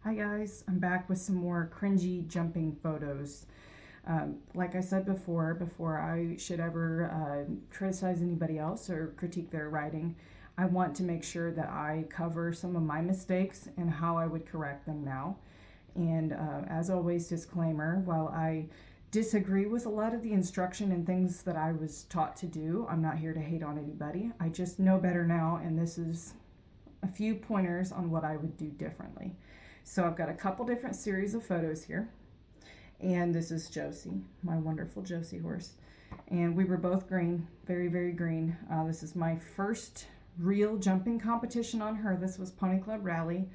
Hi guys, I'm back with some more cringy jumping photos. Like I said before I should ever criticize anybody else or critique their writing, I want to make sure that I cover some of my mistakes and how I would correct them now. And as always, disclaimer, while I disagree with a lot of the instruction and things that I was taught to do, I'm not here to hate on anybody. I just know better now, and this is a few pointers on what I would do differently. So I've got a couple different series of photos here. And this is Josie, my wonderful Josie horse. And we were both green, very, very green. This is my first real jumping competition on her. This was Pony Club Rally.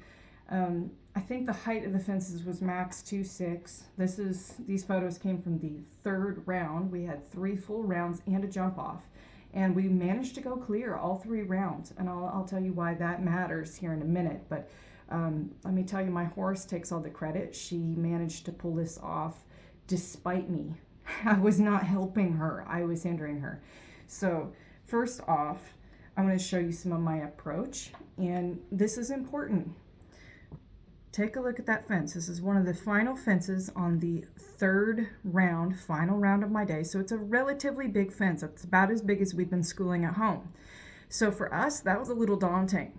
I think the height of the fences was max 2.6. These photos came from the third round. We had 3 full rounds and a jump off. And we managed to go clear all 3 rounds. And I'll tell you why that matters here in a minute. But let me tell you, my horse takes all the credit. She managed to pull this off despite me. I was not helping her. I was hindering her. So first off, I'm going to show you some of my approach. And this is important. Take a look at that fence. This is one of the final fences on the third round, final round of my day. So it's a relatively big fence. It's about as big as we've been schooling at home. So for us, that was a little daunting.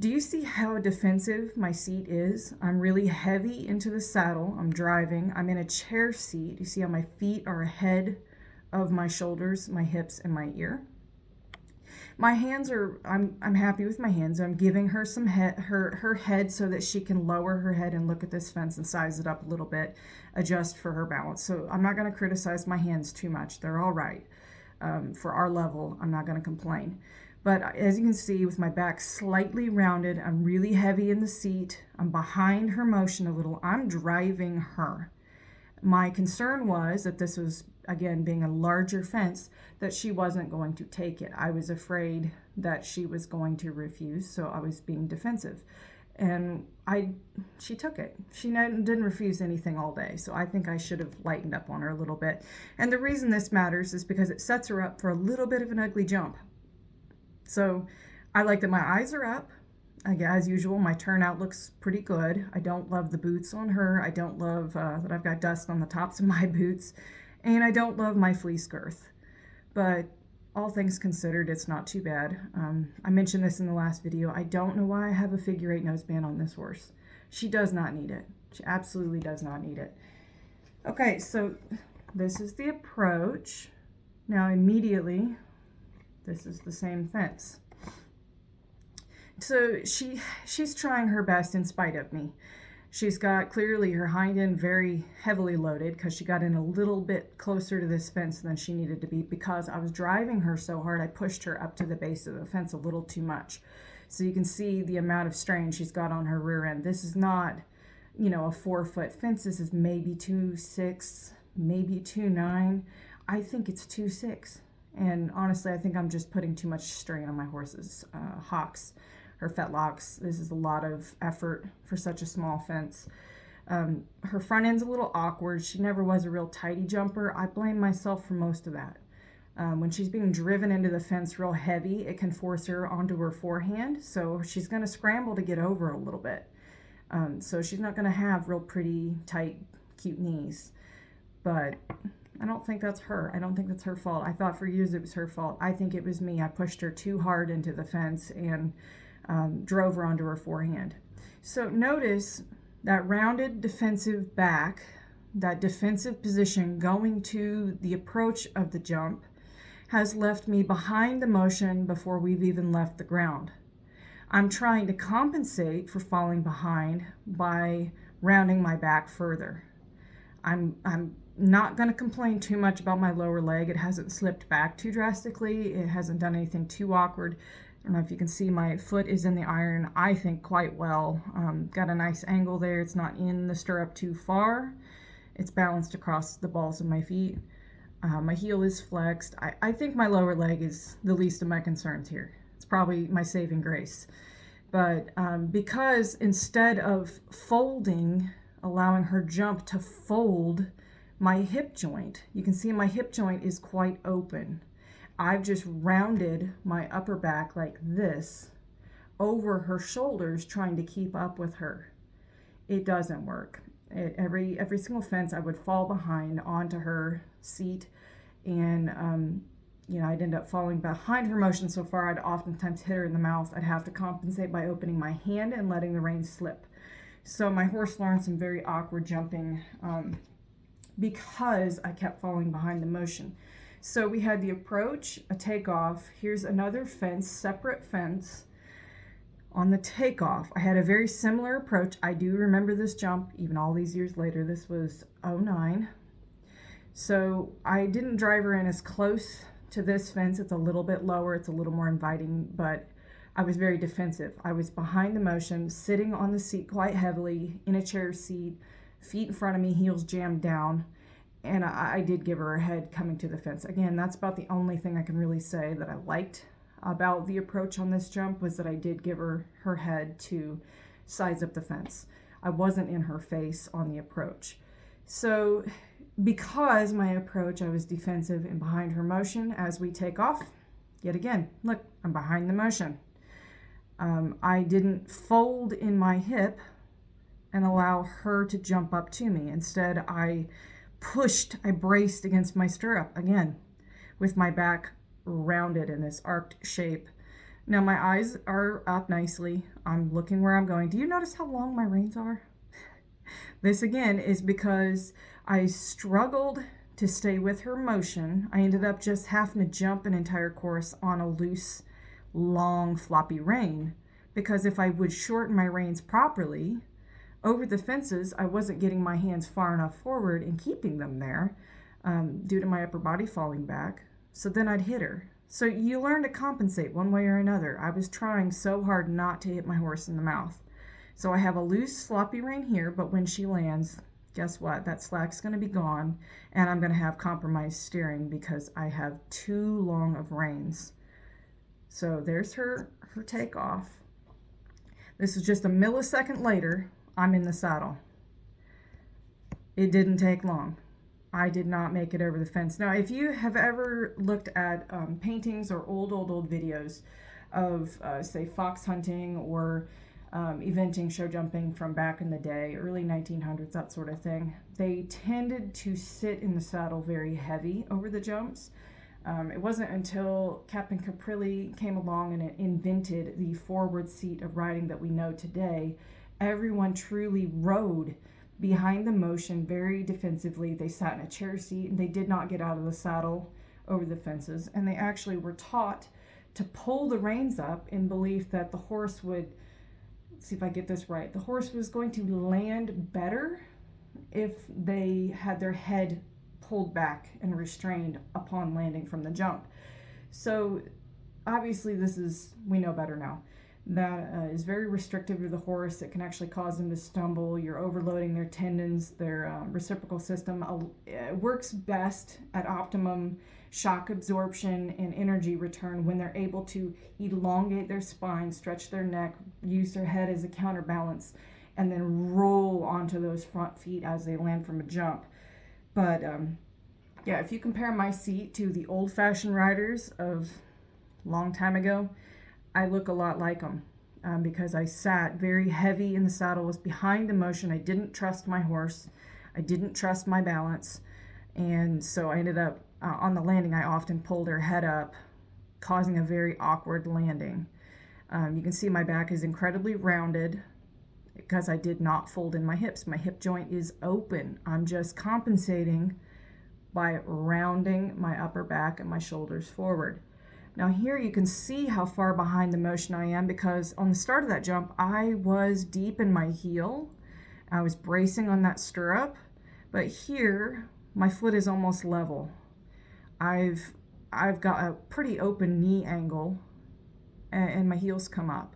Do you see how defensive my seat is? I'm really heavy into the saddle. I'm driving. I'm in a chair seat. You see how my feet are ahead of my shoulders, my hips, and my ear? My hands are, I'm happy with my hands. I'm giving her some her head so that she can lower her head and look at this fence and size it up a little bit, adjust for her balance. So I'm not going to criticize my hands too much. They're all right. For our level, I'm not going to complain. But as you can see, with my back slightly rounded, I'm really heavy in the seat. I'm behind her motion a little. I'm driving her. My concern was that this was, again, being a larger fence, that she wasn't going to take it. I was afraid that she was going to refuse, so I was being defensive. And she took it. She didn't refuse anything all day, so I think I should have lightened up on her a little bit. And the reason this matters is because it sets her up for a little bit of an ugly jump. So I like that my eyes are up. As usual, my turnout looks pretty good. I don't love the boots on her. I don't love that I've got dust on the tops of my boots. And I don't love my fleece girth. But all things considered, it's not too bad. I mentioned this in the last video. I don't know why I have a figure 8 noseband on this horse. She does not need it. She absolutely does not need it. Okay, so this is the approach. Now immediately, this is the same fence. So she's trying her best in spite of me. She's got clearly her hind end very heavily loaded because she got in a little bit closer to this fence than she needed to be because I was driving her so hard I pushed her up to the base of the fence a little too much. So you can see the amount of strain she's got on her rear end. This is not, a 4-foot fence. This is maybe 2.6, maybe 2.9. I think it's 2.6. And honestly, I think I'm just putting too much strain on my horse's hocks, her fetlocks. This is a lot of effort for such a small fence. Her front end's a little awkward. She never was a real tidy jumper. I blame myself for most of that. When she's being driven into the fence real heavy, it can force her onto her forehand. So she's going to scramble to get over a little bit. So she's not going to have real pretty, tight, cute knees. But I don't think that's her. I don't think that's her fault. I thought for years it was her fault. I think it was me. I pushed her too hard into the fence and drove her onto her forehand. So notice that rounded defensive back, that defensive position going to the approach of the jump has left me behind the motion before we've even left the ground. I'm trying to compensate for falling behind by rounding my back further. I'm not going to complain too much about my lower leg. It hasn't slipped back too drastically. It hasn't done anything too awkward. I don't know if you can see my foot is in the iron, I think, quite well. Got a nice angle there. It's not in the stirrup too far. It's balanced across the balls of my feet. My heel is flexed. I think my lower leg is the least of my concerns here. It's probably my saving grace. But because instead of folding, allowing her jump to fold my hip joint, you can see my hip joint is quite open. I've just rounded my upper back like this over her shoulders, trying to keep up with her. it doesn't work. Every single fence, I would fall behind onto her seat, and I'd end up falling behind her motion so far I'd oftentimes hit her in the mouth. I'd have to compensate by opening my hand and letting the reins slip. So my horse learned some very awkward jumping because I kept falling behind the motion. So we had the approach, a takeoff. Here's another fence, separate fence. On the takeoff, I had a very similar approach. I do remember this jump, even all these years later. This was '09. So I didn't drive her in as close to this fence. It's a little bit lower, it's a little more inviting, but I was very defensive. I was behind the motion, sitting on the seat quite heavily, in a chair seat, feet in front of me, heels jammed down, and I did give her a head coming to the fence. Again, that's about the only thing I can really say that I liked about the approach on this jump, was that I did give her her head to size up the fence. I wasn't in her face on the approach. So because my approach, I was defensive and behind her motion as we take off, yet again, look, I'm behind the motion. I didn't fold in my hip and allow her to jump up to me. Instead, I braced against my stirrup, again, with my back rounded in this arced shape. Now my eyes are up nicely. I'm looking where I'm going. Do you notice how long my reins are? This again is because I struggled to stay with her motion. I ended up just having to jump an entire course on a loose, long, floppy rein, because if I would shorten my reins properly over the fences, I wasn't getting my hands far enough forward and keeping them there due to my upper body falling back. So then I'd hit her. So you learn to compensate one way or another. I was trying so hard not to hit my horse in the mouth. So I have a loose, sloppy rein here, but when she lands, guess what? That slack's going to be gone, and I'm going to have compromised steering because I have too long of reins. So there's her takeoff. This is just a millisecond later, I'm in the saddle. It didn't take long. I did not make it over the fence. Now, if you have ever looked at paintings or old videos of, say, fox hunting or eventing, show jumping from back in the day, early 1900s, that sort of thing, they tended to sit in the saddle very heavy over the jumps. It wasn't until Captain Caprilli came along and invented the forward seat of riding that we know today. Everyone truly rode behind the motion very defensively. They sat in a chair seat and they did not get out of the saddle over the fences. And they actually were taught to pull the reins up in belief that the horse would, see if I get this right, the horse was going to land better if they had their head pulled back and restrained upon landing from the jump. So obviously we know better now. That is very restrictive to the horse. It can actually cause them to stumble. You're overloading their tendons. Their reciprocal system works best at optimum shock absorption and energy return when they're able to elongate their spine, stretch their neck, use their head as a counterbalance, and then roll onto those front feet as they land from a jump. But yeah, if you compare my seat to the old-fashioned riders of a long time ago, I look a lot like them because I sat very heavy in the saddle, was behind the motion. I didn't trust my horse. I didn't trust my balance. And so I ended up on the landing, I often pulled her head up, causing a very awkward landing. You can see my back is incredibly rounded because I did not fold in my hips. My hip joint is open. I'm just compensating by rounding my upper back and my shoulders forward. Now here you can see how far behind the motion I am, because on the start of that jump, I was deep in my heel. I was bracing on that stirrup, but here my foot is almost level. I've got a pretty open knee angle and my heels come up.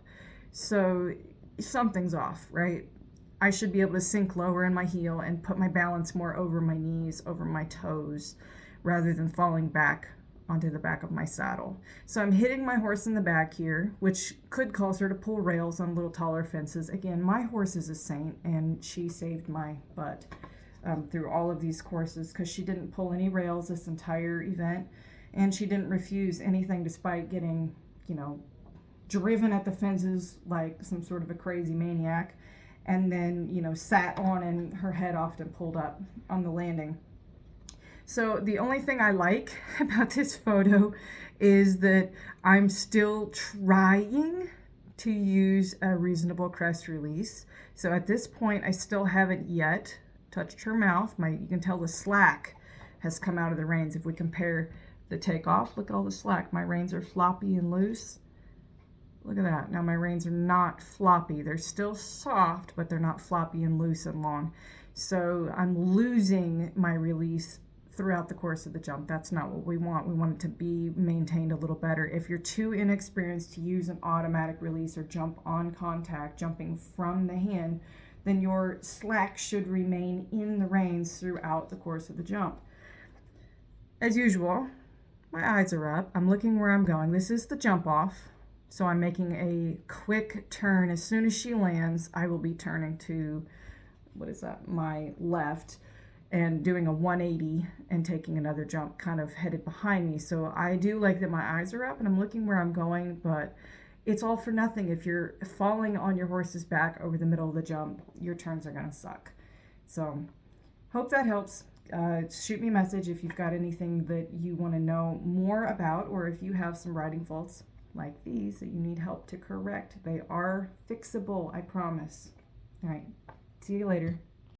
So something's off, right? I should be able to sink lower in my heel and put my balance more over my knees, over my toes, rather than falling back onto the back of my saddle. So I'm hitting my horse in the back here, which could cause her to pull rails on little taller fences. Again, my horse is a saint, and she saved my butt through all of these courses because she didn't pull any rails this entire event, and she didn't refuse anything despite getting, driven at the fences like some sort of a crazy maniac. and then, you know, sat on and her head often pulled up on the landing. So the only thing I like about this photo is that I'm still trying to use a reasonable crest release. So at this point, I still haven't yet touched her mouth. You can tell the slack has come out of the reins. If we compare the takeoff, look at all the slack. My reins are floppy and loose. Look at that. Now my reins are not floppy. They're still soft, but they're not floppy and loose and long. So I'm losing my release throughout the course of the jump. That's not what we want. We want it to be maintained a little better. If you're too inexperienced to use an automatic release or jump on contact, jumping from the hand, then your slack should remain in the reins throughout the course of the jump. As usual, my eyes are up. I'm looking where I'm going. This is the jump off. So I'm making a quick turn. As soon as she lands, I will be turning to, what is that, my left, and doing a 180 and taking another jump kind of headed behind me. So I do like that my eyes are up and I'm looking where I'm going, but it's all for nothing. If you're falling on your horse's back over the middle of the jump, your turns are gonna suck. So hope that helps. Shoot me a message if you've got anything that you wanna know more about, or if you have some riding faults like these that you need help to correct. They are fixable, I promise. All right, see you later.